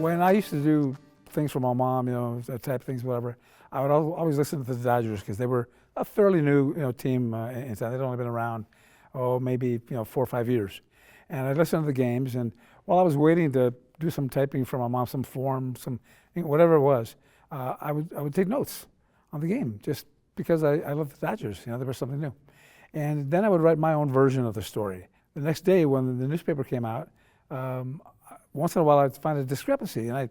When I used to do things for my mom, type things, whatever, I would always listen to the Dodgers because they were a fairly new, team in town. They'd only been around, maybe 4 or 5 years. And I'd listen to the games, and while I was waiting to do some typing for my mom, some form, some whatever it was, I would take notes on the game just because I loved the Dodgers. There was something new. And then I would write my own version of the story. The next day when the newspaper came out, once in a while I'd find a discrepancy, and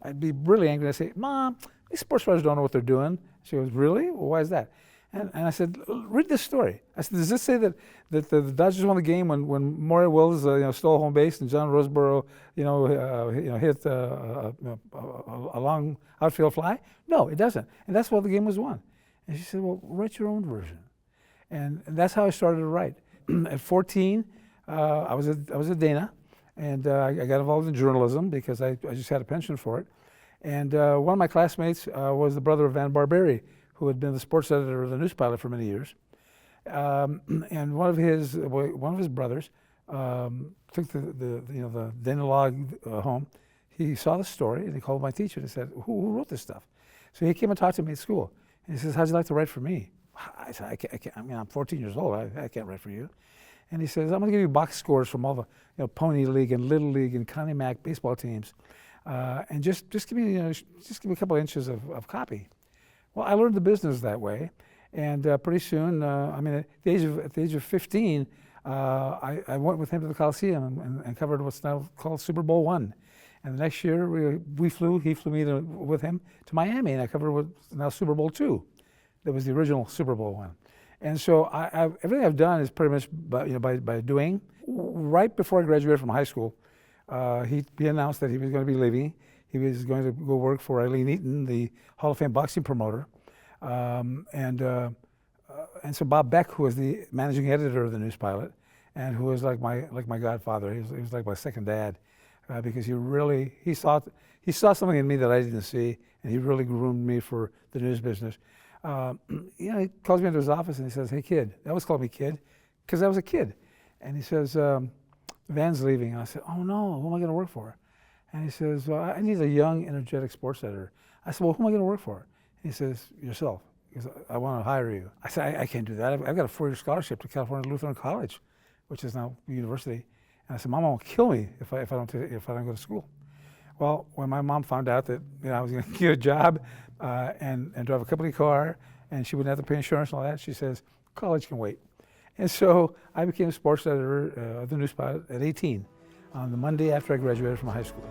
I'd be really angry. I'd say, "Mom, these sports writers don't know what they're doing." She goes, "Really? Well, why is that?" And I said, "Read this story." I said, "Does this say that the Dodgers won the game when Maury Wills stole home base and John Roseboro hit a long outfield fly?" No, it doesn't. And that's why the game was won. And she said, "Well, write your own version." And that's how I started to write. At 14, I was at Dana, and I got involved in journalism because I just had a penchant for it. And one of my classmates was the brother of Van Barberi, who had been the sports editor of the News Pilot for many years. And one of his brothers took the Dana log home. He saw the story and he called my teacher and said, "Who wrote this stuff?" So he came and talked to me at school. And he says, "How'd you like to write for me?" I said, I can't. I'm 14 years old. I can't write for you. And he says, "I'm going to give you box scores from all the Pony League and Little League and Connie Mack baseball teams, and just give me a couple of inches of copy." Well, I learned the business that way, and pretty soon, at the age of 15, I went with him to the Coliseum and covered what's now called Super Bowl I. And the next year, he flew me with him to Miami, and I covered what's now Super Bowl II. That was the original Super Bowl I. And so everything I've done is pretty much by doing. Right before I graduated from high school, he announced that he was going to be leaving. He was going to go work for Eileen Eaton, the Hall of Fame boxing promoter. And so Bob Beck, who was the managing editor of the News Pilot, and who was like my godfather, he was like my second dad, because he saw something in me that I didn't see, and he really groomed me for the news business. He calls me into his office and he says, "Hey, kid." They always called me kid because I was a kid. And he says, "Van's leaving." And I said, "Oh no, who am I going to work for?" And he says, "Well, I need a young, energetic sports editor." I said, "Well, who am I going to work for?" And he says, "Yourself." He goes, "I want to hire you." I said, I can't do that. I've got a 4-year scholarship to California Lutheran College, which is now a university. And I said, "Mama will kill me if I don't go to school." Well, when my mom found out that I was going to get a job and drive a company car, and she wouldn't have to pay insurance and all that, she says, "College can wait." And so I became a sports editor of the News Pilot at 18 on the Monday after I graduated from high school.